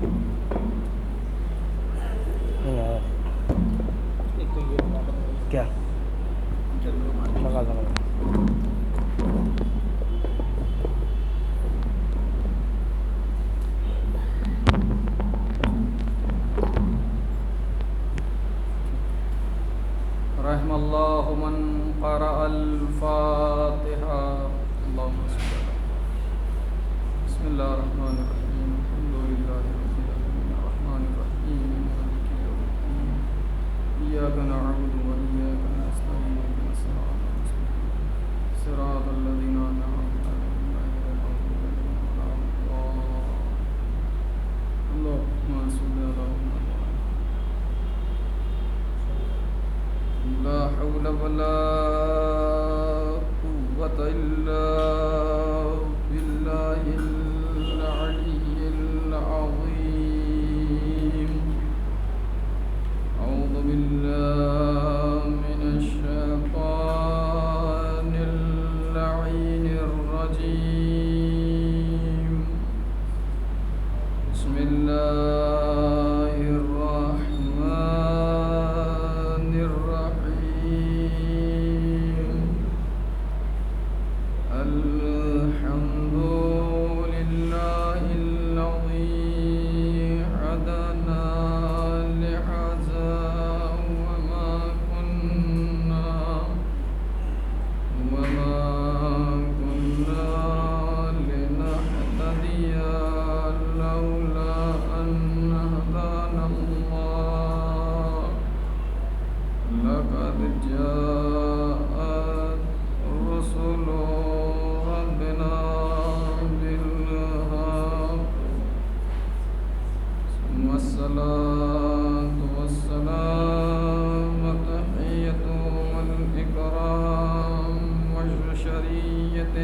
نہیں آیا کیا لگا لگا رحم اللہ من قرأ الفاتحہ اللہم صل علی بسم اللہ الرحمن الرحیم الحمد للہ رب العالمین الرحمن الرحیم مالک یوم الدین ایاک نعبد و ایاک نستعین اهدنا الصراط المستقیم صراط الذین انعمت علیہم غیر المغضوب علیہم ولا الضالین اللہم صل علی محمد لا حول ولا قوة إلا بالله العلي العظيم أعوذ بالله من الشيطان اللعين الرجيم بسم الله الرحمن الرحيم الحمد لله الذي هدانا لهذا وما كنا لنهتدي لولا أن هدانا الله لقد جاءت رسل ربنا بالحق ثم الصلاة والسلام والتحية والإكرام والبشرية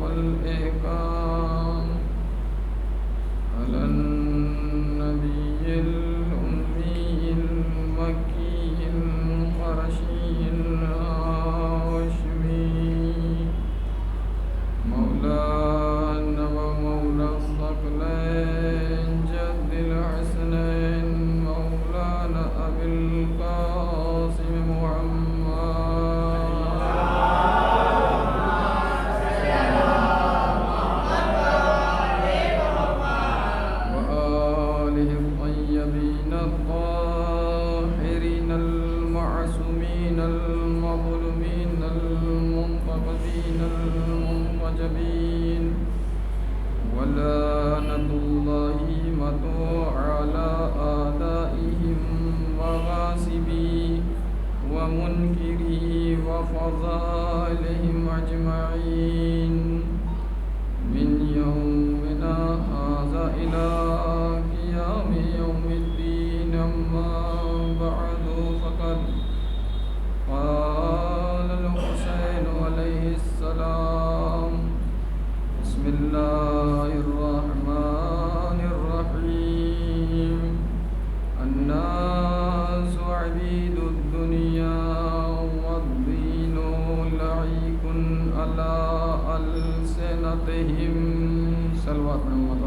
والإحكام على النبي الأمي المكي القرشي الهاشمي مولانا ومولى الثقلين جد الحسنين مولانا أبي القاسم محمد وآله الطيبين الطاهرين المعصومين المظلومين المنتقدين المنتجبين ولعنة الله على أعدائهم وغاصبي ومنكري وفضائلهم أجمعين من يومنا هذا إلى قيام يوم الدين أما بعد فقد قال الحسين عليه السلام بسم الله الرحمن الرحيم الناس عبيد الدنيا والدين لعيق على ألسنتهم صلوات محمد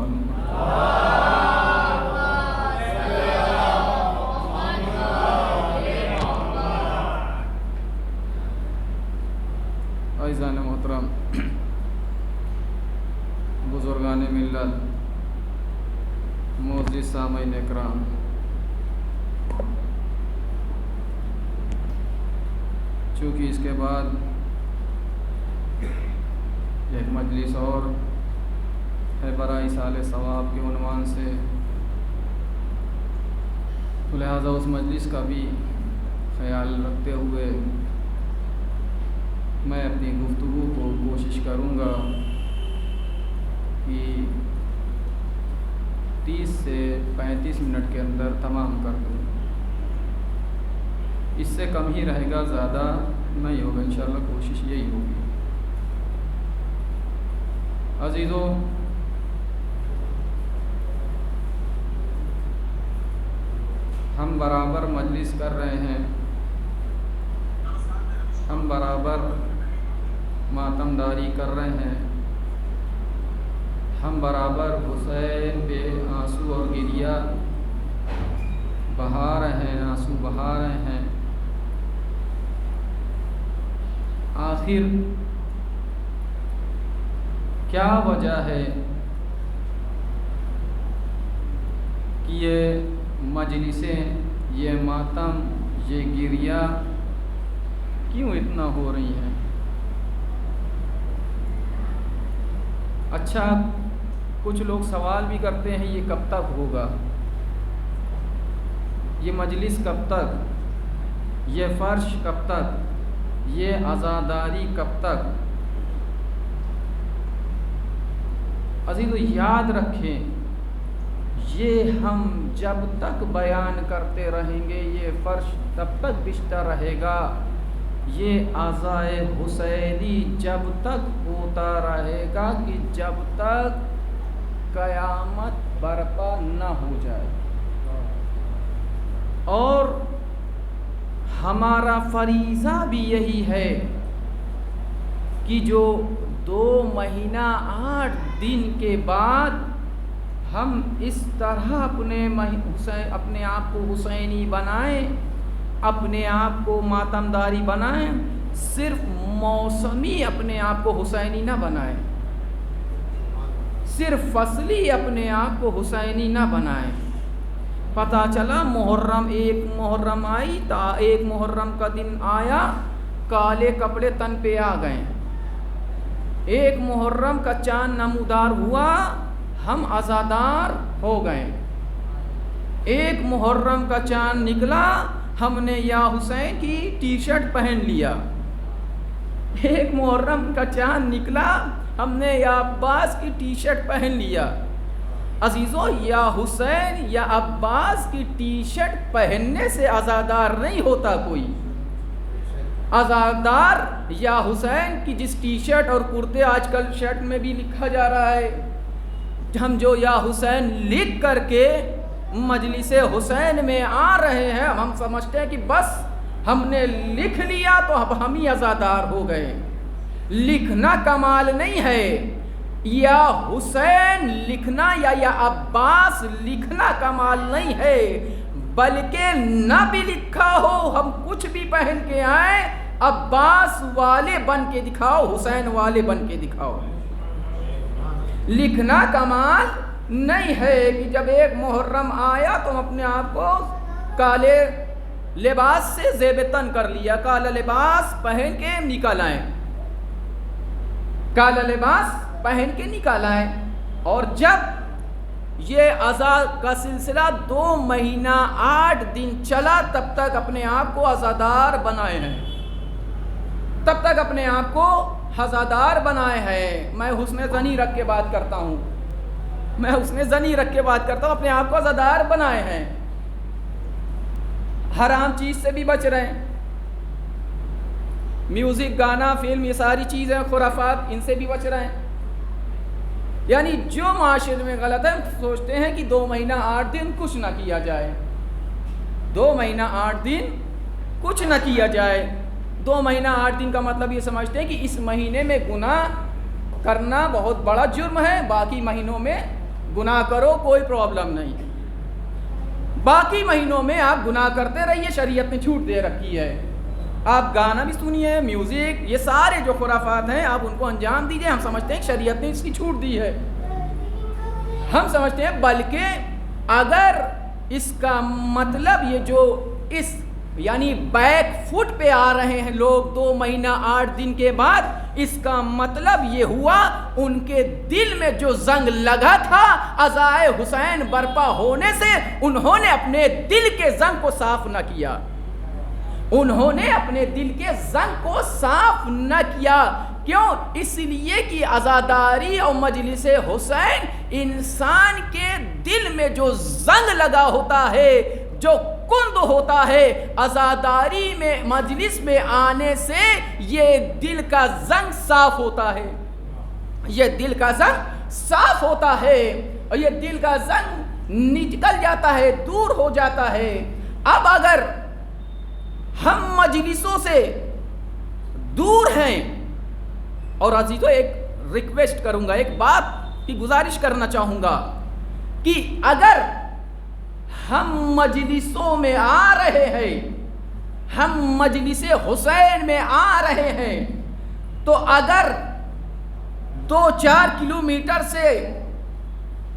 عزیزان محترم بزرگان ملت معزز سامعین اکرام چونکہ اس کے بعد ایک مجلس اور ہے برائے ایصال ثواب کے عنوان سے، تو لہٰذا اس مجلس کا بھی خیال رکھتے ہوئے میں اپنی گفتگو کو کوشش کروں گا کہ 30 سے 35 منٹ کے اندر تمام کر دوں، اس سے کم ہی رہے گا، زیادہ نہیں ہوگا انشاءاللہ، کوشش یہی ہوگی۔ عزیزو، ہم برابر مجلس کر رہے ہیں، ہم برابر ماتم داری کر رہے ہیں، ہم برابر حسین پہ آنسو اور گریہ گریا بہا رہے ہیں، آنسو بہا رہے ہیں، آخر کیا وجہ ہے کہ یہ مجلسیں، یہ ماتم، یہ گریہ کیوں اتنا ہو رہی ہیں؟ اچھا، کچھ لوگ سوال بھی کرتے ہیں یہ کب تک ہوگا، یہ مجلس کب تک، یہ فرش کب تک، یہ عزاداری کب تک؟ عزیزو یاد رکھیں، یہ ہم جب تک بیان کرتے رہیں گے یہ فرش تب تک بچھتا رہے گا، یہ عزائے حسینی جب تک ہوتا رہے گا کہ جب تک قیامت برپا نہ ہو جائے۔ اور ہمارا فریضہ بھی یہی ہے کہ جو 2 مہینہ 8 دن کے بعد ہم اس طرح اپنے آپ کو حسینی بنائیں، اپنے آپ کو ماتمداری بنائیں، صرف موسمی اپنے آپ کو حسینی نہ بنائیں، صرف فصلی اپنے آپ کو حسینی نہ بنائیں۔ پتہ چلا ایک محرم آئی، 1 محرم کا دن آیا، کالے کپڑے تن پہ آ گئے، 1 محرم کا چاند نمودار ہوا، ہم عزادار ہو گئے، 1 محرم کا چاند نکلا، ہم نے یا حسین کی ٹی شرٹ پہن لیا، 1 محرم کا چاند نکلا، ہم نے یا عباس کی ٹی شرٹ پہن لیا۔ عزیزو، یا حسین یا عباس کی ٹی شرٹ پہننے سے عزادار نہیں ہوتا کوئی۔ عزادار یا حسین کی جس ٹی شرٹ اور کرتے، آج کل شرٹ میں بھی لکھا جا رہا ہے، ہم جو یا حسین لکھ کر کے مجلس حسین میں آ رہے ہیں، ہم سمجھتے ہیں کہ بس ہم نے لکھ لیا تو اب ہم ہی عزادار ہو گئے۔ لکھنا کمال نہیں ہے، یا حسین لکھنا یا عباس لکھنا کمال نہیں ہے، بلکہ نہ بھی لکھا ہو، ہم کچھ بھی پہن کے آئیں، عباس والے بن کے دکھاؤ، حسین والے بن کے دکھاؤ۔ لکھنا کمال نہیں ہے کہ جب 1 محرم آیا تو ہم اپنے آپ کو کالے لباس سے زیب تن کر لیا، کالا لباس پہن کے نکل آئیں، کالا لباس پہن کے نکل آئیں۔ اور جب یہ عزا کا سلسلہ 2 مہینہ 8 دن چلا، تب تک اپنے آپ کو عزادار بنائے ہیں، تب تک اپنے آپ کو عزادار بنائے ہیں۔ میں حسن ظنی رکھ کے بات کرتا ہوں، میں حسن ظنی رکھ کے بات کرتا ہوں، اپنے آپ کو عزادار بنائے ہیں، حرام چیز سے بھی بچ رہے ہیں، میوزک، گانا، فلم، یہ ساری چیزیں، خرافات، ان سے بھی بچ رہے ہیں۔ یعنی جو معاشرے میں غلط ہے، سوچتے ہیں کہ 2 مہینہ 8 دن کچھ نہ کیا جائے، 2 مہینہ 8 دن کچھ نہ کیا جائے۔ 2 مہینہ 8 دن کا مطلب یہ سمجھتے ہیں کہ اس مہینے میں گناہ کرنا بہت بڑا جرم ہے، باقی مہینوں میں گناہ کرو کوئی پرابلم نہیں، باقی مہینوں میں آپ گناہ کرتے رہیے، شریعت نے چھوٹ دے رکھی ہے، آپ گانا بھی سنیے، میوزک، یہ سارے جو خرافات ہیں آپ ان کو انجام دیجئے۔ ہم سمجھتے ہیں کہ شریعت نے اس کی چھوٹ دی ہے، ہم سمجھتے ہیں بلکہ اگر اس کا مطلب یہ جو اس یعنی بیک فٹ پہ آ رہے ہیں لوگ 2 مہینہ 8 دن کے بعد، اس کا مطلب یہ ہوا ان کے دل میں جو زنگ لگا تھا عزائے حسین برپا ہونے سے، انہوں نے اپنے دل کے زنگ کو صاف نہ کیا، انہوں نے اپنے دل کے زنگ کو صاف نہ کیا۔ کیوں؟ اس لیے کہ عزاداری اور مجلس حسین انسان کے دل میں جو زنگ لگا ہوتا ہے، جو کند ہوتا ہے، عزاداری میں مجلس میں آنے سے یہ دل کا زنگ صاف ہوتا ہے، یہ دل کا زنگ صاف ہوتا ہے، اور یہ دل کا زنگ نکل جاتا ہے، دور ہو جاتا ہے۔ اب اگر ہم مجلسوں سے دور ہیں، اور عزیزو ایک ریکویسٹ کروں گا، ایک بات کی گزارش کرنا چاہوں گا کہ اگر ہم مجلسوں میں آ رہے ہیں، ہم مجلس حسین میں آ رہے ہیں، تو اگر 2-4 کلومیٹر سے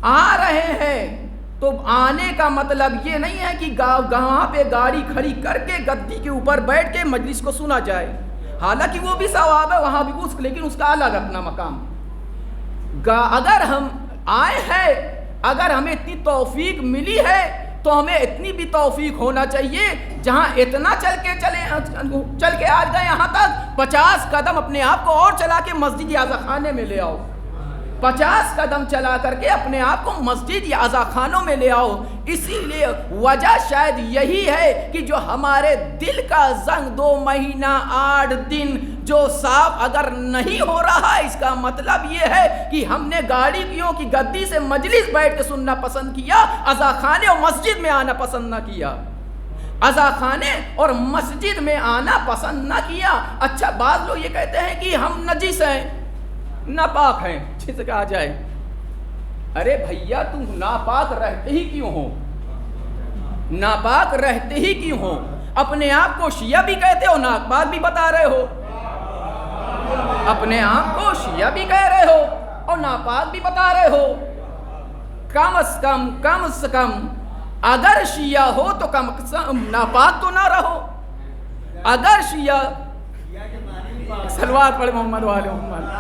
آ رہے ہیں تو آنے کا مطلب یہ نہیں ہے کہ وہاں پہ گاڑی کھڑی کر کے گدی کے اوپر بیٹھ کے مجلس کو سنا جائے، حالانکہ وہ بھی ثواب ہے وہاں بھی لیکن اس کا الگ اپنا مقام۔ اگر ہم آئے ہیں، اگر ہمیں اتنی توفیق ملی ہے تو ہمیں اتنی بھی توفیق ہونا چاہیے جہاں اتنا چل کے آ گئے یہاں تک 50 قدم اپنے آپ کو اور چلا کے مسجد یا عزا خانے میں لے آؤ، 50 قدم چلا کر کے اپنے آپ کو مسجد یا عزا خانوں میں لے آؤ۔ اسی لیے وجہ شاید یہی ہے کہ جو ہمارے دل کا زنگ 2 مہینہ 8 دن جو صاف اگر نہیں ہو رہا، اس کا مطلب یہ ہے کہ ہم نے گاڑیوں کی گدی سے مجلس بیٹھ کے سننا پسند کیا، عزا خانے اور مسجد میں آنا پسند نہ کیا، عزا خانے اور مسجد میں آنا پسند نہ کیا۔ اچھا، بعض لوگ یہ کہتے ہیں کہ ہم نجس ہیں، ناپاک ہیں، جس سے کہا جائے ارے بھیا تم ناپاک رہتے ہی کیوں ہو؟ ناپاک رہتے ہی کیوں ہو؟ اپنے آپ کو شیعہ بھی کہتے ہو، ناپاک بھی بتا رہے ہو، اپنے آپ کو شیعہ بھی کہہ رہے ہو اور ناپاک بھی بتا رہے ہو۔ کم از کم اگر شیعہ ہو تو کم از کم ناپاک تو نہ رہو۔ اگر شیعہ سلوات پڑھے محمد والے محمد۔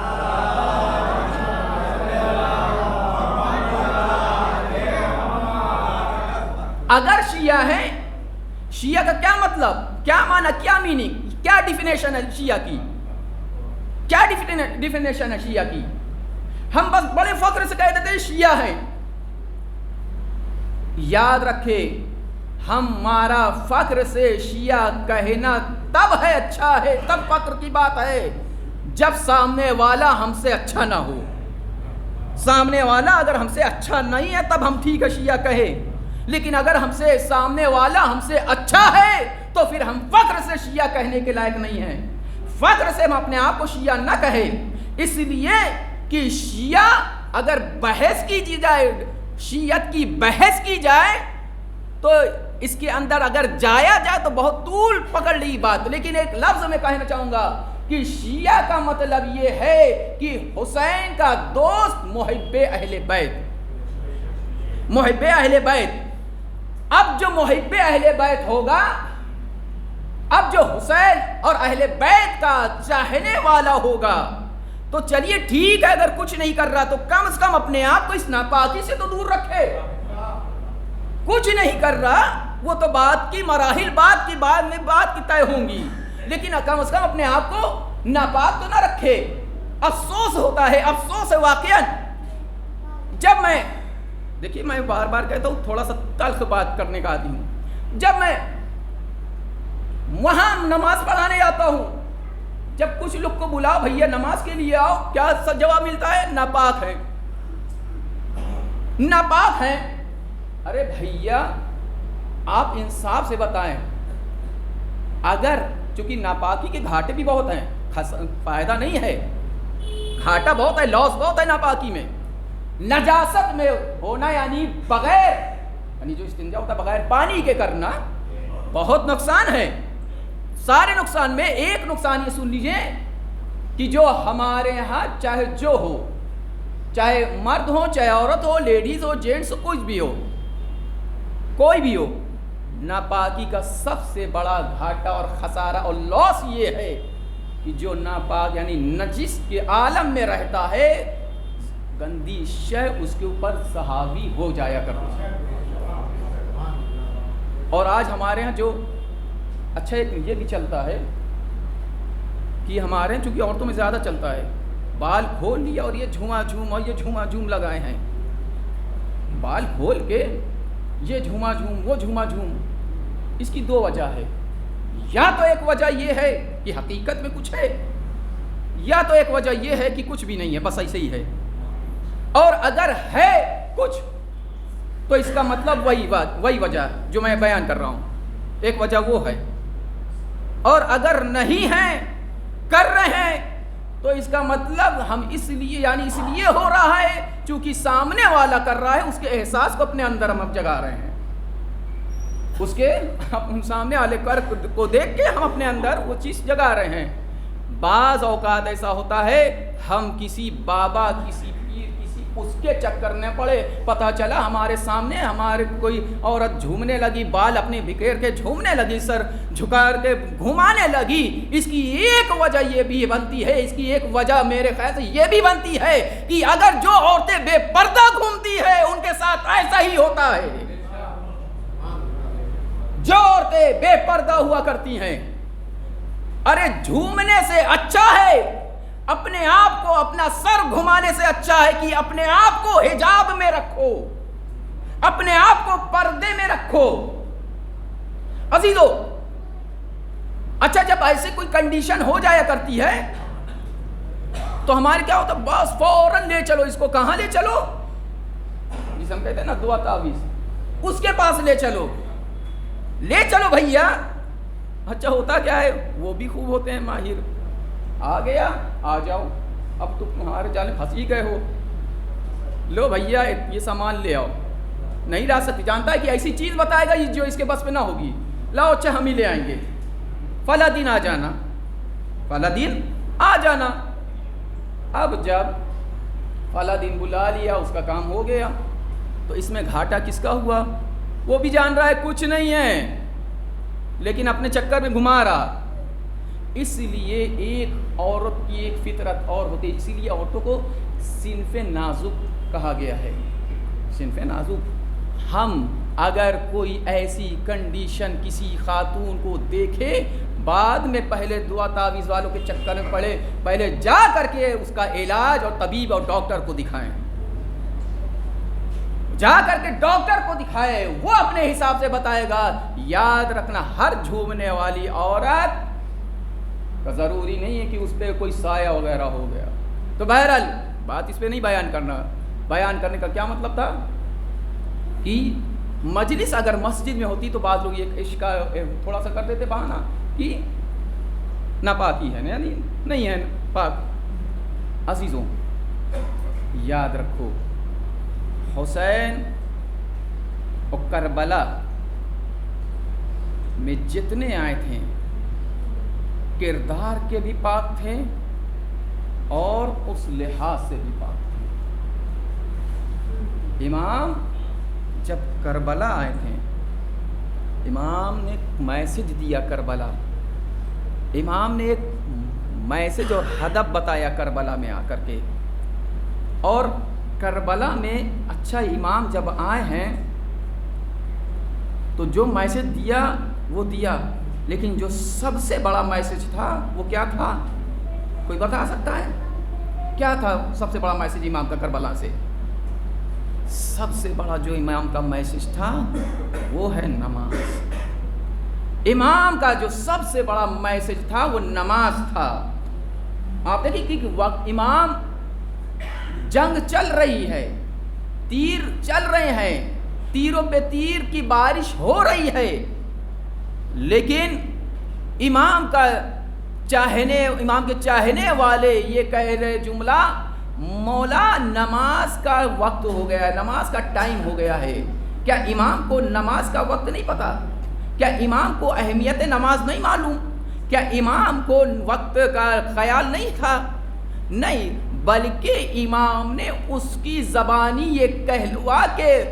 اگر شیعہ ہیں، شیعہ کا کیا مطلب، کیا معنی، کیا میننگ، کیا ڈیفینیشن ہے شیعہ کی، کیا ڈیفینیشن ہے شیعہ کی؟ ہم بس بڑے فخر سے کہہ دیتے ہیں شیعہ ہیں۔ یاد رکھے ہمارا فخر سے شیعہ کہنا تب ہے، اچھا ہے، تب فخر کی بات ہے جب سامنے والا ہم سے اچھا نہ ہو۔ سامنے والا اگر ہم سے اچھا نہیں ہے تب ہم ٹھیک ہے شیعہ کہے، لیکن اگر ہم سے سامنے والا ہم سے اچھا ہے تو پھر ہم فخر سے شیعہ کہنے کے لائق نہیں ہیں۔ فخر سے ہم اپنے آپ کو شیعہ نہ کہیں، اس لیے کہ شیعہ اگر بحث کی جائے، شیعت کی بحث کی جائے تو اس کے اندر اگر جایا جائے تو بہت طول پکڑ لی بات، لیکن ایک لفظ میں کہنا چاہوں گا کہ شیعہ کا مطلب یہ ہے کہ حسین کا دوست محب اہل بیت، محب اہل بیت۔ اب جو محب اہل بیت ہوگا، اب جو حسین اور اہل بیت کا چاہنے والا ہوگا تو چلیے ٹھیک ہے، اگر کچھ نہیں کر رہا تو کم از کم اپنے آپ کو اس ناپاکی سے تو دور رکھے۔ کچھ نہیں کر رہا وہ تو بات کی مراحل بعد کی طے ہوں گی، لیکن کم از کم اپنے آپ کو ناپاک تو نہ رکھے۔ افسوس ہوتا ہے، افسوس ہے واقعا، جب میں دیکھیے میں بار بار کہتا ہوں تھوڑا سا تلخ بات کرنے کا عادی ہوں، جب میں وہاں نماز پڑھانے جاتا ہوں، جب کچھ لوگ کو بلاؤ بھیا نماز کے لیے آؤ، کیا جواب ملتا ہے؟ ناپاک ہے، ناپاک ہے۔ ارے بھیا آپ انصاف سے بتائیں، اگر چونکہ ناپاکی کے گھاٹے بھی بہت ہیں، فائدہ نہیں ہے، گھاٹا بہت ہے، لاس بہت ہے ناپاکی میں۔ نجاست میں ہونا یعنی بغیر، یعنی جو استنجا ہوتا ہے بغیر پانی کے کرنا، بہت نقصان ہے۔ سارے نقصان میں ایک نقصان یہ سن لیجئے کہ جو ہمارے ہاں چاہے جو ہو، چاہے مرد ہو چاہے عورت ہو، لیڈیز ہو جینٹس ہو، کچھ بھی ہو، کوئی بھی ہو، ناپاکی کا سب سے بڑا گھاٹا اور خسارہ اور لاس یہ ہے کہ جو ناپاک یعنی نجس کے عالم میں رہتا ہے، گندی شے اس کے اوپر صحابی ہو جایا کرتا ہے۔ اور آج ہمارے ہاں جو اچھا ایک یہ بھی چلتا ہے کہ ہمارے ہاں چونکہ عورتوں میں زیادہ چلتا ہے، بال کھول لیا اور یہ جھوما جھوم اور یہ جھوما جھوم لگائے ہیں، بال کھول کے یہ جھوما جھوم وہ جھوما جھوم۔ اس کی دو وجہ ہے، یا تو ایک وجہ یہ ہے کہ حقیقت میں کچھ ہے، یا تو ایک وجہ یہ ہے کہ کچھ بھی نہیں ہے، بس ایسے ہی ہے۔ اور اگر ہے کچھ تو اس کا مطلب وہی وجہ جو میں بیان کر رہا ہوں، ایک وجہ وہ ہے۔ اور اگر نہیں ہے، کر رہے ہیں، تو اس کا مطلب ہم اس لیے ہو رہا ہے چونکہ سامنے والا کر رہا ہے، اس کے احساس کو اپنے اندر ہم اب جگا رہے ہیں۔ اس کے سامنے والے کر کو دیکھ کے ہم اپنے اندر وہ چیز جگا رہے ہیں. بعض اوقات ایسا ہوتا ہے ہم کسی بابا کسی پیر کسی اس کے چکر میں پڑے, پتہ چلا ہمارے سامنے ہمارے کوئی عورت جھومنے لگی, بال اپنے بکھیر کے جھومنے لگی, سر جھکا کے گھمانے لگی. اس کی ایک وجہ یہ بھی بنتی ہے, اس کی ایک وجہ میرے خیال سے یہ بھی بنتی ہے کہ اگر جو عورتیں بے پردہ گھومتی ہے ان کے ساتھ ایسا ہی ہوتا ہے. جو عورتیں بے پردہ ہوا کرتی ہیں, ارے جھومنے سے اچھا ہے اپنے آپ کو اپنا سر گھمانے سے اچھا ہے کہ اپنے آپ کو حجاب میں رکھو, اپنے آپ کو پردے میں رکھو. عزیزو, اچھا جب ایسے کوئی کنڈیشن ہو جایا کرتی ہے تو ہمارے کیا ہوتا ہے, بس فوراً لے چلو اس کو. کہاں لے چلو؟ جسے ہم کہتے ہیں نا دعا تعویذ, اس کے پاس لے چلو, لے چلو بھیا. اچھا ہوتا کیا ہے, وہ بھی خوب ہوتے ہیں ماہر. آ گیا, آ جاؤ, اب تو تمہارے جانے پھنس ہی گئے ہو, لو بھیا یہ سامان لے آؤ. نہیں لا سکتی, جانتا ہے کہ ایسی چیز بتائے گا جو اس کے بس پہ نہ ہوگی. لاؤ اچھا ہم ہی لے آئیں گے, فلاں دن آ جانا, فلاں دن آ جانا. اب جب فلاں دن بلا لیا, اس کا کام ہو گیا, تو اس میں گھاٹا کس کا ہوا؟ وہ بھی جان رہا ہے کچھ نہیں ہے, لیکن اپنے چکر میں گھما رہا. اس لیے ایک عورت کی ایک فطرت اور ہوتی ہے, اسی لیے عورتوں کو صنف نازک کہا گیا ہے. صنف نازک. ہم اگر کوئی ایسی کنڈیشن کسی خاتون کو دیکھے, بعد میں پہلے دعا تعویذ والوں کے چکر میں پڑے, پہلے جا کر کے اس کا علاج اور طبیب اور ڈاکٹر کو دکھائیں, جا کر کے ڈاکٹر کو دکھائے, وہ اپنے حساب سے بتائے گا. یاد رکھنا, ہر جھومنے والی عورت کا ضروری نہیں ہے کہ اس پہ کوئی سایہ وغیرہ ہو گیا. تو بہرحال بات اس پہ نہیں بیان کرنا. بیان کرنے کا کیا مطلب تھا کہ مجلس اگر مسجد میں ہوتی تو بعض لوگ یہ عشق کا تھوڑا سا کر دیتے بہانہ کہ ناپاکی ہے, یعنی نہیں ہے پاک. عزیزوں یاد رکھو, حسین اور کربلا میں جتنے آئے تھے کردار کے بھی پاک تھے اور اس لحاظ سے بھی پاک تھے. امام جب کربلا آئے تھے, امام نے ایک میسج دیا کربلا, امام نے ایک میسج اور ہدف بتایا کربلا میں آ کر کے. اور کربلا میں اچھا امام جب آئے ہیں تو جو میسج دیا وہ دیا, لیکن جو سب سے بڑا میسج تھا وہ کیا تھا؟ کوئی بتا سکتا ہے کیا تھا سب سے بڑا میسج امام کا کربلا سے؟ سب سے بڑا جو امام کا میسج تھا وہ ہے نماز. امام کا جو سب سے بڑا میسج تھا وہ نماز تھا. آپ دیکھیں کہ وقت امام جنگ چل رہی ہے, تیر چل رہے ہیں, تیروں پہ تیر کی بارش ہو رہی ہے, لیکن امام کے چاہنے والے یہ کہہ رہے جملہ, مولا نماز کا وقت ہو گیا ہے, نماز کا ٹائم ہو گیا ہے. کیا امام کو نماز کا وقت نہیں پتا؟ کیا امام کو اہمیت نماز نہیں معلوم؟ کیا امام کو وقت کا خیال نہیں تھا؟ نہیں, بلکہ امام نے اس کی زبانی یہ کہلوا کے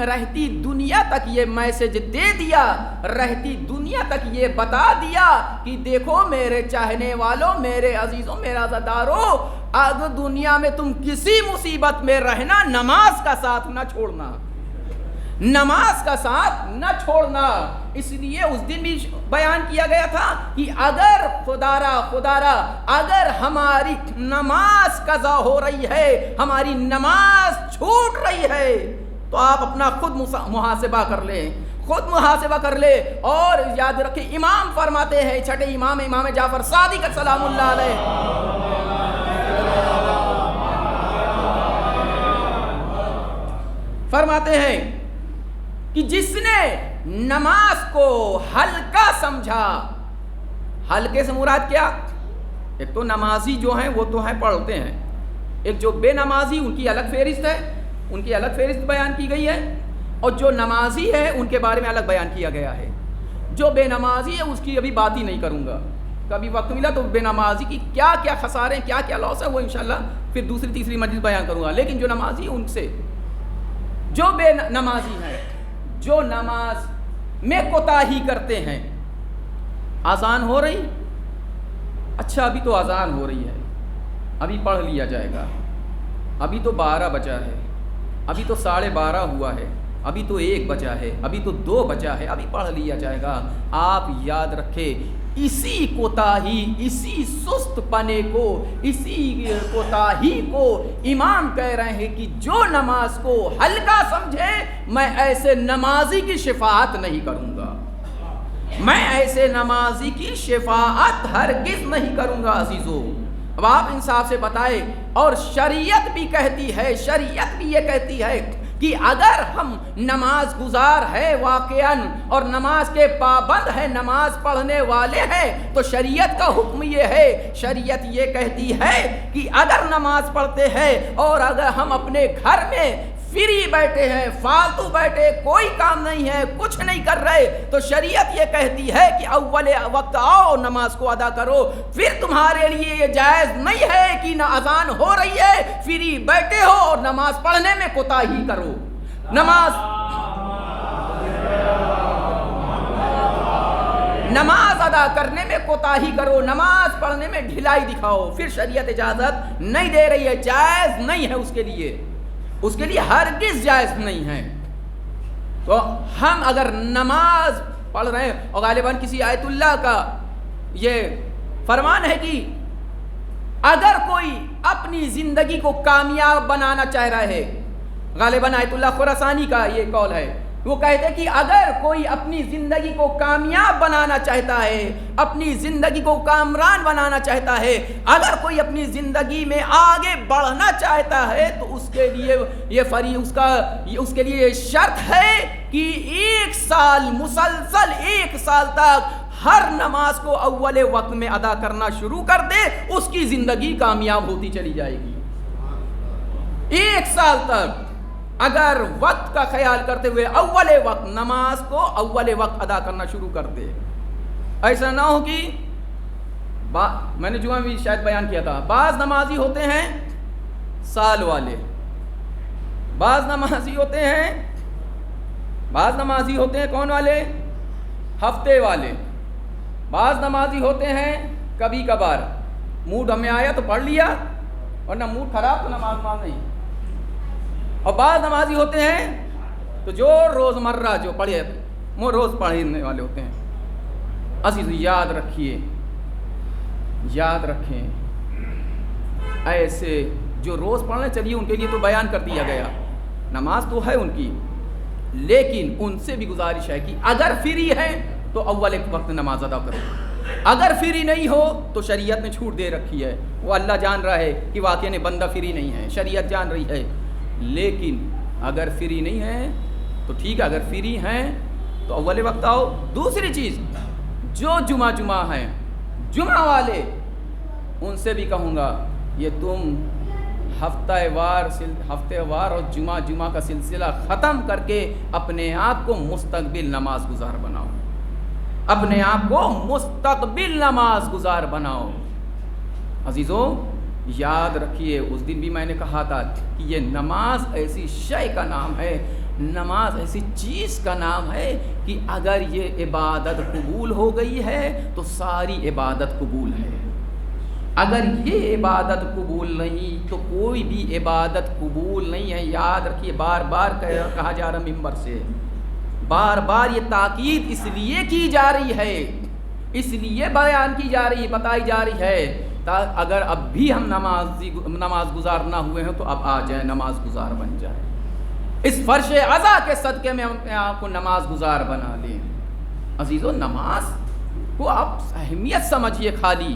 رہتی دنیا تک یہ میسج دے دیا, رہتی دنیا تک یہ بتا دیا کہ دیکھو میرے چاہنے والوں, میرے عزیزوں, میرے عزاداروں, اگر دنیا میں تم کسی مصیبت میں رہنا, نماز کا ساتھ نہ چھوڑنا, نماز کا ساتھ نہ چھوڑنا. اس لیے اس دن بھی بیان کیا گیا تھا کہ اگر خدارا اگر ہماری نماز قضا ہو رہی ہے, ہماری نماز چھوٹ رہی ہے, تو آپ اپنا خود محاسبہ کر لیں, خود محاسبہ کر لے. اور یاد رکھیں, امام فرماتے ہیں, چھٹے امام جعفر صادق سلام اللہ علیہ, فرماتے ہیں کہ جس نے نماز کو ہلکا سمجھا, ہلکے سے مراد کیا؟ ایک تو نمازی جو ہیں وہ تو ہیں پڑھتے ہیں, ایک جو بے نمازی ان کی الگ فہرست ہے, ان کی الگ فہرست بیان کی گئی ہے. اور جو نمازی ہے ان کے بارے میں الگ بیان کیا گیا ہے. جو بے نمازی ہے اس کی ابھی بات ہی نہیں کروں گا, کبھی وقت ملا تو بے نمازی کی کیا کیا خسارے کیا کیا لاس ہے وہ انشاءاللہ پھر دوسری تیسری مجلس بیان کروں گا. لیکن جو نمازی ان سے, جو بے نمازی ہیں, جو نماز میں کوتاہی کرتے ہیں. اذان ہو رہی, اچھا ابھی تو اذان ہو رہی ہے, ابھی پڑھ لیا جائے گا, ابھی تو 12 بجا ہے, ابھی تو 12:30 ہوا ہے, ابھی تو 1 بجا ہے, ابھی تو 2 بجا ہے, ابھی پڑھ لیا جائے گا. آپ یاد رکھیں اسی کوتاہی, اسی سست پنے کو, اسی کوتاہی کو امام کہہ رہے ہیں کہ جو نماز کو ہلکا سمجھے میں ایسے نمازی کی شفاعت نہیں کروں گا, میں ایسے نمازی کی شفاعت ہرگز نہیں کروں گا. عزیزو اب آپ انصاف سے بتائے. اور شریعت بھی کہتی ہے, شریعت بھی یہ کہتی ہے کہ اگر ہم نماز گزار ہے واقعاً اور نماز کے پابند ہے, نماز پڑھنے والے ہیں, تو شریعت کا حکم یہ ہے, شریعت یہ کہتی ہے کہ اگر نماز پڑھتے ہیں اور اگر ہم اپنے گھر میں فری بیٹھے ہیں, فالتو بیٹھے, کوئی کام نہیں ہے, کچھ نہیں کر رہے, تو شریعت یہ کہتی ہے کہ اول وقت آؤ نماز کو ادا کرو. پھر تمہارے لیے یہ جائز نہیں ہے کہ نہ اذان ہو رہی ہے, فری بیٹھے ہو اور نماز پڑھنے میں کوتاہی کرو. نماز ادا کرنے میں کوتاہی کرو, نماز پڑھنے میں ڈھلائی دکھاؤ, پھر شریعت اجازت نہیں دے رہی ہے, جائز نہیں ہے اس کے لیے ہرگز جائز نہیں ہے. تو ہم اگر نماز پڑھ رہے ہیں اور غالباً کسی آیت اللہ کا یہ فرمان ہے کہ اگر کوئی اپنی زندگی کو کامیاب بنانا چاہ رہا ہے, غالباً آیت اللہ خراسانی کا یہ قول ہے, وہ کہتے کہ اگر کوئی اپنی زندگی کو کامیاب بنانا چاہتا ہے, اپنی زندگی کو کامران بنانا چاہتا ہے, اگر کوئی اپنی زندگی میں آگے بڑھنا چاہتا ہے, تو اس کے لیے یہ اس کے لیے شرط ہے کہ 1 سال مسلسل 1 سال تک ہر نماز کو اول وقت میں ادا کرنا شروع کر دے, اس کی زندگی کامیاب ہوتی چلی جائے گی. 1 سال تک اگر وقت کا خیال کرتے ہوئے اول وقت نماز کو اول وقت ادا کرنا شروع کر دے. ایسا نہ ہو کہ میں نے جمعہ میں شاید بیان کیا تھا, بعض نمازی ہوتے ہیں سال والے, بعض نمازی ہوتے ہیں کون والے, ہفتے والے, بعض نمازی ہوتے ہیں کبھی کبھار, موڈ ہمیں آیا تو پڑھ لیا, ورنہ موڈ خراب تو نماز نہیں. اور بعض نمازی ہوتے ہیں تو جو روزمرہ جو پڑھے وہ روز پڑھنے والے ہوتے ہیں. عزیز یاد رکھیں ایسے جو روز پڑھنے چلیے ان کے لیے تو بیان کر دیا گیا, نماز تو ہے ان کی, لیکن ان سے بھی گزارش ہے کہ اگر فری ہے تو اول وقت نماز ادا کرو, اگر فری نہیں ہو تو شریعت نے چھوٹ دے رکھی ہے. وہ اللہ جان رہا ہے کہ واقعہ نے بندہ فری نہیں ہے, شریعت جان رہی ہے, لیکن اگر فری نہیں ہے تو ٹھیک ہے, اگر فری ہیں تو اول وقت آؤ. دوسری چیز, جو جمعہ ہیں, جمعہ والے, ان سے بھی کہوں گا یہ تم ہفتہ وار اور جمعہ کا سلسلہ ختم کر کے اپنے آپ کو مستقبل نماز گزار بناؤ, اپنے آپ کو مستقبل نماز گزار بناؤ. عزیزو یاد رکھیے, اس دن بھی میں نے کہا تھا کہ یہ نماز ایسی شے کا نام ہے, نماز ایسی چیز کا نام ہے کہ اگر یہ عبادت قبول ہو گئی ہے تو ساری عبادت قبول ہے. اگر یہ عبادت قبول نہیں تو کوئی بھی عبادت قبول نہیں ہے. یاد رکھیے, بار بار کہا جا رہا ممبر سے, بار بار یہ تاکید اس لیے کی جا رہی ہے, اس لیے بیان کی جا رہی ہے, بتائی جا رہی ہے, اگر اب بھی ہم نماز گزار نہ ہوئے ہیں تو اب آ جائیں, نماز گزار بن جائیں. اس فرش عزا کے صدقے میں اپنے آپ کو نماز گزار بنا لیں. عزیزو نماز کو آپ اہمیت سمجھیے خالی.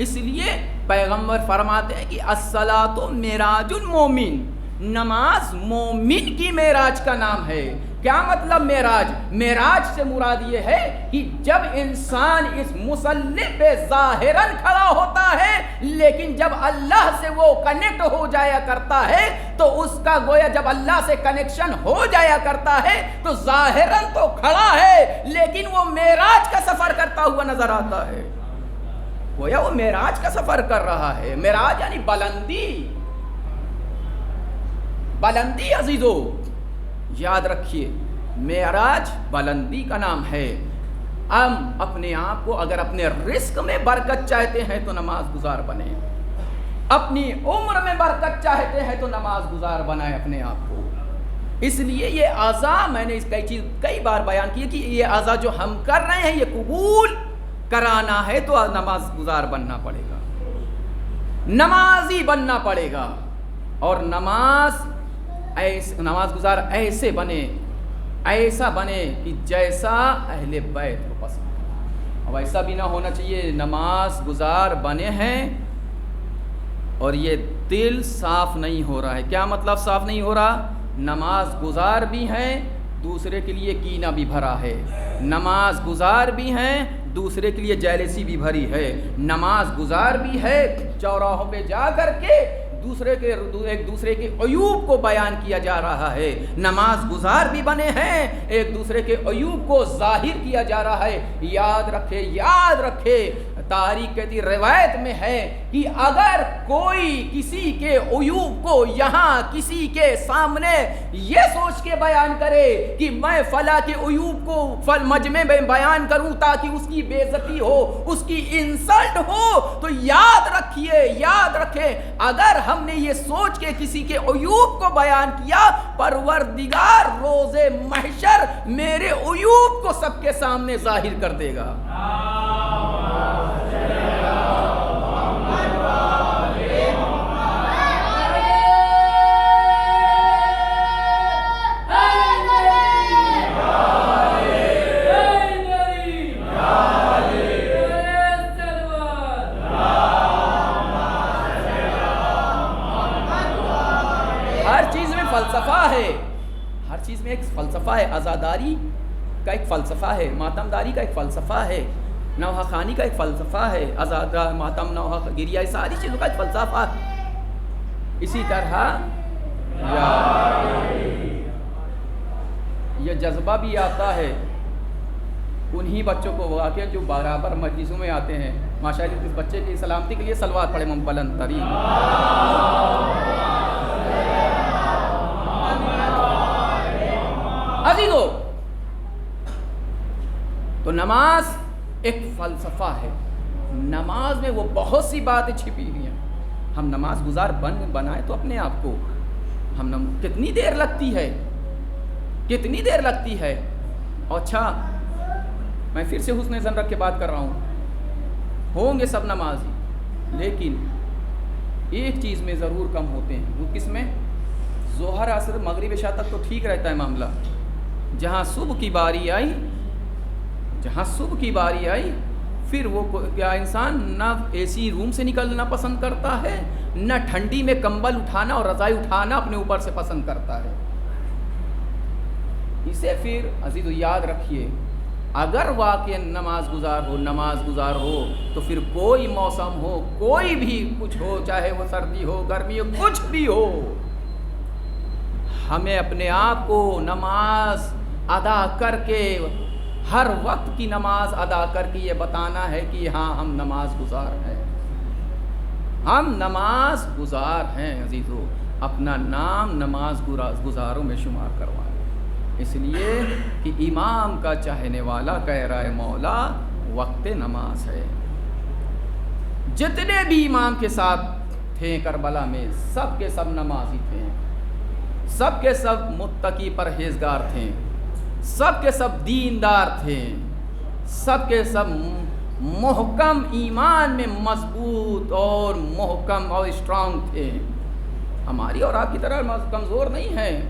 اس لیے پیغمبر فرماتے ہیں کہ الصلاۃ معراج المومن, نماز مومن کی معراج کا نام ہے۔ کیا مطلب معراج؟ معراج سے مراد یہ ہے کہ جب انسان اس مصلی پہ ظاہراً کھڑا ہوتا ہے، لیکن جب اللہ سے وہ کنیکٹ ہو جایا کرتا ہے تو اس کا گویا جب اللہ سے کنیکشن ہو جایا کرتا ہے تو ظاہراً تو کھڑا ہے لیکن وہ معراج کا سفر کرتا ہوا نظر آتا ہے۔ گویا وہ معراج کا سفر کر رہا ہے۔ معراج یعنی بلندی، بلندی عزیزو یاد رکھیے، معراج بلندی کا نام ہے۔ ہم اپنے آپ کو اگر اپنے رزق میں برکت چاہتے ہیں تو نماز گزار بنیں، اپنی عمر میں برکت چاہتے ہیں تو نماز گزار بنائیں اپنے آپ کو۔ اس لیے یہ اعضاء، میں نے اس کئی بار بیان کی کہ یہ اعضاء جو ہم کر رہے ہیں یہ قبول کرانا ہے تو نماز گزار بننا پڑے گا، نمازی بننا پڑے گا، اور نماز گزار ایسے بنے، ایسا بنے کہ جیسا اہل بیت کو پسند۔ اب ایسا بھی نہ ہونا چاہیے نماز گزار بنے ہیں اور یہ دل صاف نہیں ہو رہا ہے۔ کیا مطلب صاف نہیں ہو رہا؟ نماز گزار بھی ہیں، دوسرے کے لیے کینہ بھی بھرا ہے، نماز گزار بھی ہیں، دوسرے کے لیے جیلسی بھی بھری ہے، نماز گزار بھی ہے، چوراہوں پہ جا کر کے ایک دوسرے کے عیوب کو بیان کیا جا رہا ہے، نماز گزار بھی بنے ہیں، ایک دوسرے کے عیوب کو ظاہر کیا جا رہا ہے۔ یاد رکھے تاریخ کہتی، روایت میں ہے کہ اگر کوئی کسی کے عیوب کو یہاں کسی کے سامنے یہ سوچ کے بیان کرے کہ میں فلاں کے عیوب کو مجمع میں بیان کروں تاکہ اس کی بے عزتی ہو، اس کی انسلٹ ہو، تو یاد رکھے اگر ہم نے یہ سوچ کے کسی کے عیوب کو بیان کیا، پروردگار روز محشر میرے عیوب کو سب کے سامنے ظاہر کر دے گا۔ ہر چیز میں ایک فلسفہ ہے، عزاداری کا ایک فلسفہ ہے، ماتم داری کا ایک فلسفہ ہے، نوحہ خوانی کا ایک فلسفہ ہے، ماتم نوحہ گریہ، ساری چیزوں کا ایک فلسفہ ہے۔ اسی طرح یہ جذبہ بھی آتا ہے انہی بچوں کو واقع جو برابر مجلسوں میں آتے ہیں۔ ماشاءاللہ اس بچے کی سلامتی کے لیے صلوات پڑھے بلند ترین۔ عزیزو، تو نماز ایک فلسفہ ہے، نماز میں وہ بہت سی باتیں چھپی ہوئی ہیں۔ ہم نماز گزار بنائیں تو اپنے آپ کو کتنی دیر لگتی ہے۔ اور اچھا، میں پھر سے حسن ظن رکھ کے بات کر رہا ہوں، ہوں گے سب نمازی، لیکن ایک چیز میں ضرور کم ہوتے ہیں۔ وہ کس میں؟ ظہر عصر مغرب عشاء تک تو ٹھیک رہتا ہے معاملہ، جہاں صبح کی باری آئی پھر وہ کیا انسان نہ اے سی روم سے نکلنا پسند کرتا ہے، نہ ٹھنڈی میں کمبل اٹھانا اور رضائی اٹھانا اپنے اوپر سے پسند کرتا ہے۔ اسے پھر عزیزو یاد رکھیے، اگر واقع نماز گزار ہو تو پھر کوئی موسم ہو، کوئی بھی کچھ ہو، چاہے وہ سردی ہو، گرمی ہو، کچھ بھی ہو، ہمیں اپنے آپ کو نماز ادا کر کے، ہر وقت کی نماز ادا کر کے یہ بتانا ہے کہ ہاں ہم نماز گزار ہیں، عزیزو اپنا نام نماز گزاروں میں شمار کروائیں، اس لیے کہ امام کا چاہنے والا کہہ رہا ہے مولا وقت نماز ہے۔ جتنے بھی امام کے ساتھ تھے کربلا میں، سب کے سب نمازی تھے، سب کے سب متقی پرہیزگار تھے، سب کے سب دیندار تھے، سب کے سب محکم ایمان میں مضبوط اور محکم اور اسٹرانگ تھے۔ ہماری اور آپ کی طرح کمزور نہیں ہے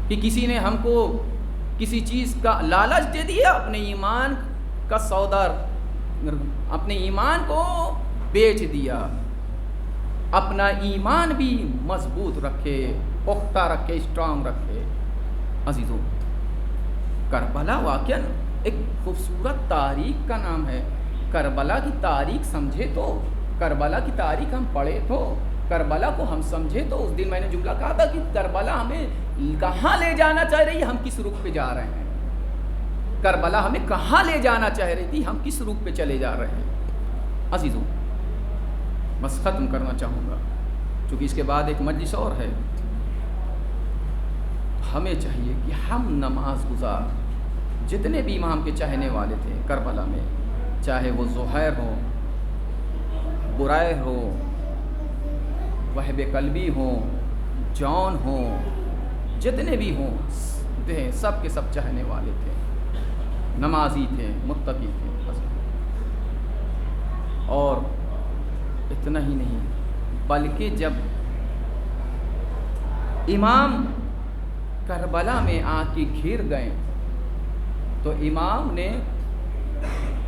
کہ کسی نے ہم کو کسی چیز کا لالچ دے دیا، اپنے ایمان کا سودا، اپنے ایمان کو بیچ دیا۔ اپنا ایمان بھی مضبوط رکھے، پختہ رکھے، اسٹرانگ رکھے۔ عزیزو، کربلا واقعاً ایک خوبصورت تاریخ کا نام ہے۔ کربلا کی تاریخ سمجھے تو، کربلا کی تاریخ ہم پڑھے تو، کربلا کو ہم سمجھے تو، اس دن میں نے جملہ کہا تھا کہ کربلا ہمیں کہاں لے جانا چاہ رہی ہے، ہم کس رخ پہ جا رہے ہیں۔ کربلا ہمیں کہاں لے جانا چاہ رہی تھی، ہم کس رخ پہ چلے جا رہے ہیں۔ عزیزوں، بس ختم کرنا چاہوں گا چونکہ اس کے بعد ایک مجلس اور ہے۔ ہمیں چاہیے کہ ہم نماز گزار جتنے بھی امام کے چاہنے والے تھے کربلا میں، چاہے وہ زہیر ہو، برائے ہو، وہب قلبی ہو، جون ہو، جتنے بھی ہوں سب کے سب چاہنے والے تھے، نمازی تھے، متقی تھے۔ اور اتنا ہی نہیں بلکہ جب امام کربلا میں آ کے گھر گئے تو امام نے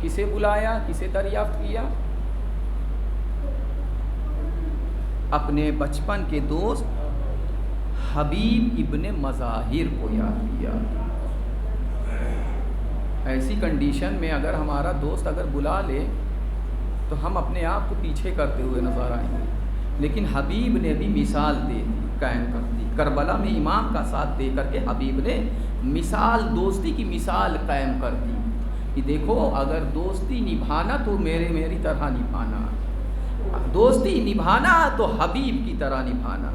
کسے بلایا، کسے دریافت کیا؟ اپنے بچپن کے دوست حبیب ابن مظاہر کو یاد کیا۔ ایسی کنڈیشن میں اگر ہمارا دوست اگر بلا لے تو ہم اپنے آپ کو پیچھے کرتے ہوئے نظر آئیں گے، لیکن حبیب نے بھی مثال دے دی، قائم کر دی۔ کربلا میں امام کا ساتھ دے کر کے حبیب نے مثال، دوستی کی مثال قائم کر دی کہ دیکھو اگر دوستی نبھانا تو میری طرح نبھانا، دوستی نبھانا تو حبیب کی طرح نبھانا۔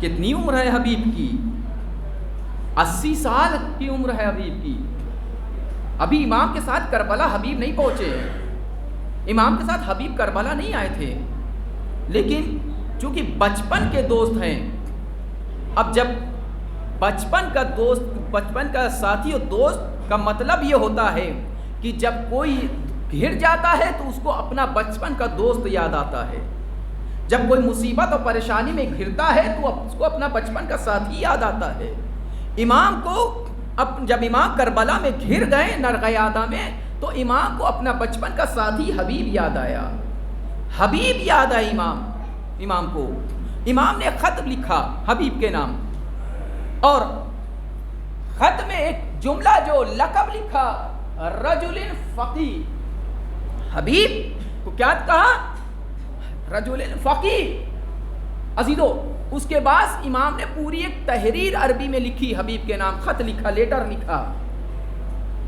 کتنی عمر ہے حبیب کی؟ 80 سال کی عمر ہے حبیب کی۔ ابھی امام کے ساتھ کربلا حبیب نہیں پہنچے، امام کے ساتھ حبیب کربلا نہیں آئے تھے، لیکن چونکہ بچپن کے دوست ہیں، اب جب بچپن کا دوست، بچپن کا ساتھی اور دوست کا مطلب یہ ہوتا ہے کہ جب کوئی گھر جاتا ہے تو اس کو اپنا بچپن کا دوست یاد آتا ہے، جب کوئی مصیبت اور پریشانی میں گھرتا ہے تو اس کو اپنا بچپن کا ساتھی یاد آتا ہے۔ امام کو جب امام کربلا میں گھر گئے نرغیادہ میں تو امام کو اپنا بچپن کا ساتھی حبیب یاد آیا، حبیب یاد آیا امام کو۔ امام نے خط لکھا حبیب کے نام، اور خط میں ایک جملہ جو لقب لکھا رجل فقی، حبیب کو کیا کہا؟ رجل فقی۔ عزیزو، اس کے بعد امام نے پوری ایک تحریر عربی میں لکھی، حبیب کے نام خط لکھا، لیٹر لکھا۔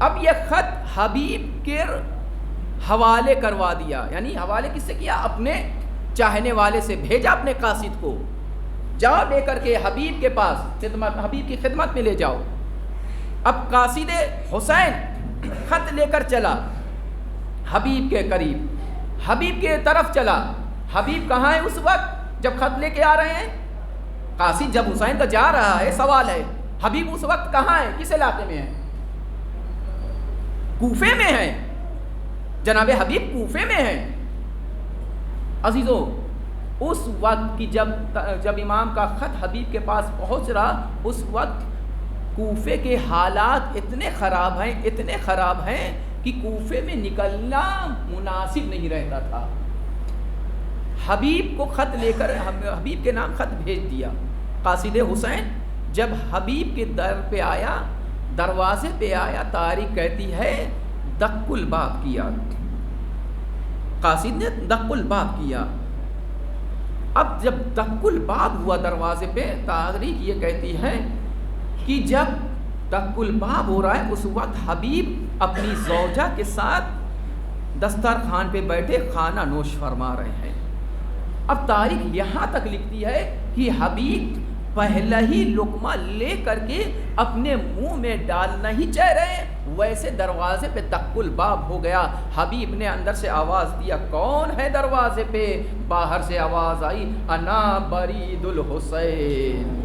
اب یہ خط حبیب کے حوالے کروا دیا، یعنی حوالے کس سے کیا؟ اپنے چاہنے والے سے بھیجا، اپنے قاصد کو، جاؤ لے کر کے حبیب کے پاس، حبیب کی خدمت میں لے جاؤ۔ اب قاصد حسین خط لے کر چلا حبیب کے قریب، حبیب کے طرف چلا۔ حبیب کہاں ہے اس وقت جب خط لے کے آ رہے ہیں؟ قاصد جب حسین کا جا رہا ہے، سوال ہے حبیب اس وقت کہاں ہے، کس علاقے میں ہے؟ کوفے میں ہے، جناب حبیب کوفے میں ہے۔ عزیزو، اس وقت کی جب امام کا خط حبیب کے پاس پہنچ رہا، اس وقت کوفے کے حالات اتنے خراب ہیں کہ کوفے میں نکلنا مناسب نہیں رہتا تھا۔ حبیب کو خط لے کر حبیب کے نام خط بھیج دیا۔ قاصد حسین جب حبیب کے در پہ آیا، دروازے پہ آیا، تاریخ کہتی ہے دق الباب کیا، قاصد نے دق الباب کیا۔ اب جب دق الباب ہوا دروازے پہ، تاریخ یہ کہتی ہے کہ جب دق الباب ہو رہا ہے اس وقت حبیب اپنی زوجہ کے ساتھ دسترخوان پہ بیٹھے کھانا نوش فرما رہے ہیں۔ اب تاریخ یہاں تک لکھتی ہے کہ حبیب پہلا ہی لقمہ لے کر کے اپنے منہ میں ڈالنا ہی چاہ رہے، ویسے دروازے پہ دق الباب ہو گیا۔ حبیب نے اندر سے آواز دیا، کون ہے دروازے پہ؟ باہر سے آواز آئی، انا برید الحسین،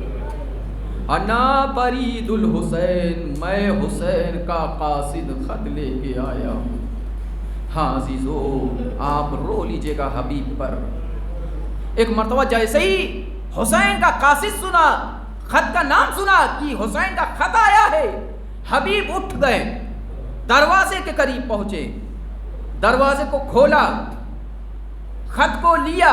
انا برید الحسین، میں حسین کا قاصد خط لے کے آیا ہوں۔ ہاں عزیزو، آپ رو لیجئے گا حبیب پر۔ ایک مرتبہ جیسے ہی حسین کا قاصد سنا، خط کا نام سنا کہ حسین کا خط آیا ہے، حبیب اٹھ گئے، دروازے کے قریب پہنچے، دروازے کو کھولا، خط کو لیا،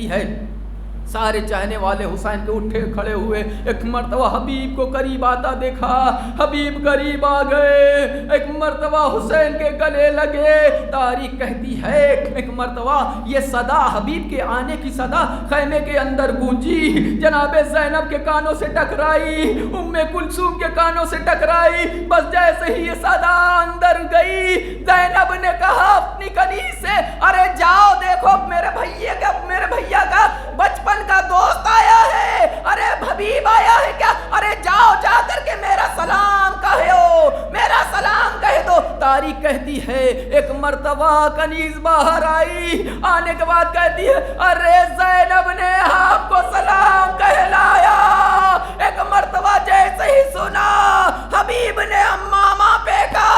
کہتی ہے سارے چاہنے والے حسین کے اٹھے کھڑے ہوئے. ایک مرتبہ حبیب کو قریب آتا دیکھا, حبیب قریب آ گئے, ایک مرتبہ حسین کے گلے لگے. تاریخ کہتی ہے ایک مرتبہ یہ صدا, حبیب کے آنے کی صدا خیمے کے اندر گونجی, جناب زینب کے کانوں سے ٹکرائی, ام کلثوم کے کانوں سے ٹکرائی. بس جیسے ہی یہ صدا اندر گئی, زینب نے کہا اپنی کنیز سے, ارے جاؤ دیکھو میرے بھیا کا بچپن کا دوست آیا ہے, ارے حبیب آیا ہے کیا, ارے جاؤ جا کر کے میرا سلام کہے دو. تاریخ کہتی ہے ایک مرتبہ کنیز باہر آئی, آنے کے بعد کہتی ہے ارے زینب نے آپ کو سلام کہلایا. ایک مرتبہ جیسے ہی سنا حبیب نے امامہ پھینکا,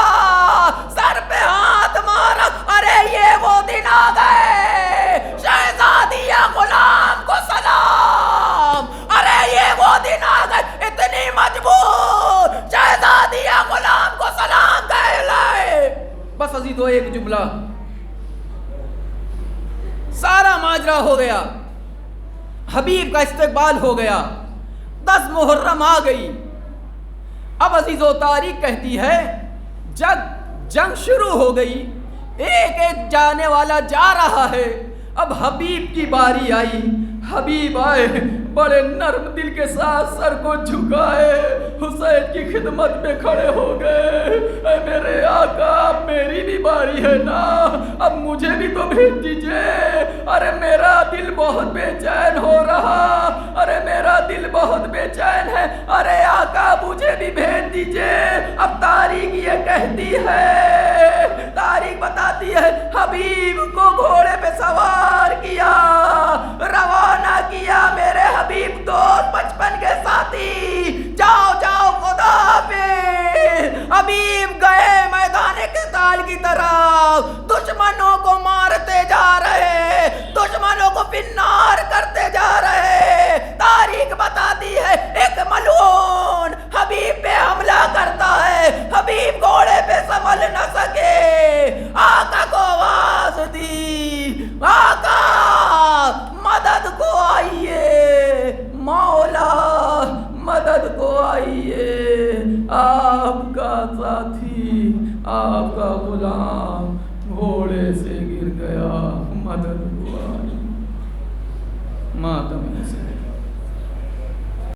سر پہ ہاتھ مارا, ارے یہ وہ دن آ گئے شہزادیہ غلام کو سلام, ارے یہ وہ دن آ گئے اتنی مجبور شہزادیہ غلام کو سلام کہلائے. بس عزیزو ایک جملہ, سارا ماجرا ہو گیا, حبیب کا استقبال ہو گیا, 10 محرم آ گئی. اب عزیزو تاریخ کہتی ہے جنگ شروع ہو گئی, ایک جانے والا جا رہا ہے. اب حبیب کی باری آئی, حبیب آئے, بڑے نرم دل کے ساتھ سر کو جھکائے, حسین کی خدمت میں کھڑے ہو گئے. اے میرے آقا, اب میری بھی باری ہے نا, اب مجھے بھی تو بھیج دیجئے. ارے میرا دل بہت بے چین ہو رہا, ارے میرا دل بہت بے چین ہے, ارے آقا مجھے بھی بھیج دیجئے. اب تاریخ یہ کہتی ہے, تاریخ بتاتی ہے حبیب کو گھوڑے پہ سوار کیا, روانہ کیا. میرے حبیب دوست بچپن کے ساتھی, جاؤ خدا پہ. حبیب گئے میدان قتال کی طرف, دشمنوں کو مارتے جا رہے, دشمنوں کو فنار کرتے جا رہے. تاریخ بتاتی ہے ایک ملعون حبیب پہ حملہ کرتا ہے, حبیب گھوڑے پہ سنبھل نہ سکے. آقا کو آواز دی, آقا مدد کو آئیے, مولا مدد کو آئیے. آپ کا ساتھی, آپ کا غلام گھوڑے سے گر گیا, مدد کو آئیے. ماتم سے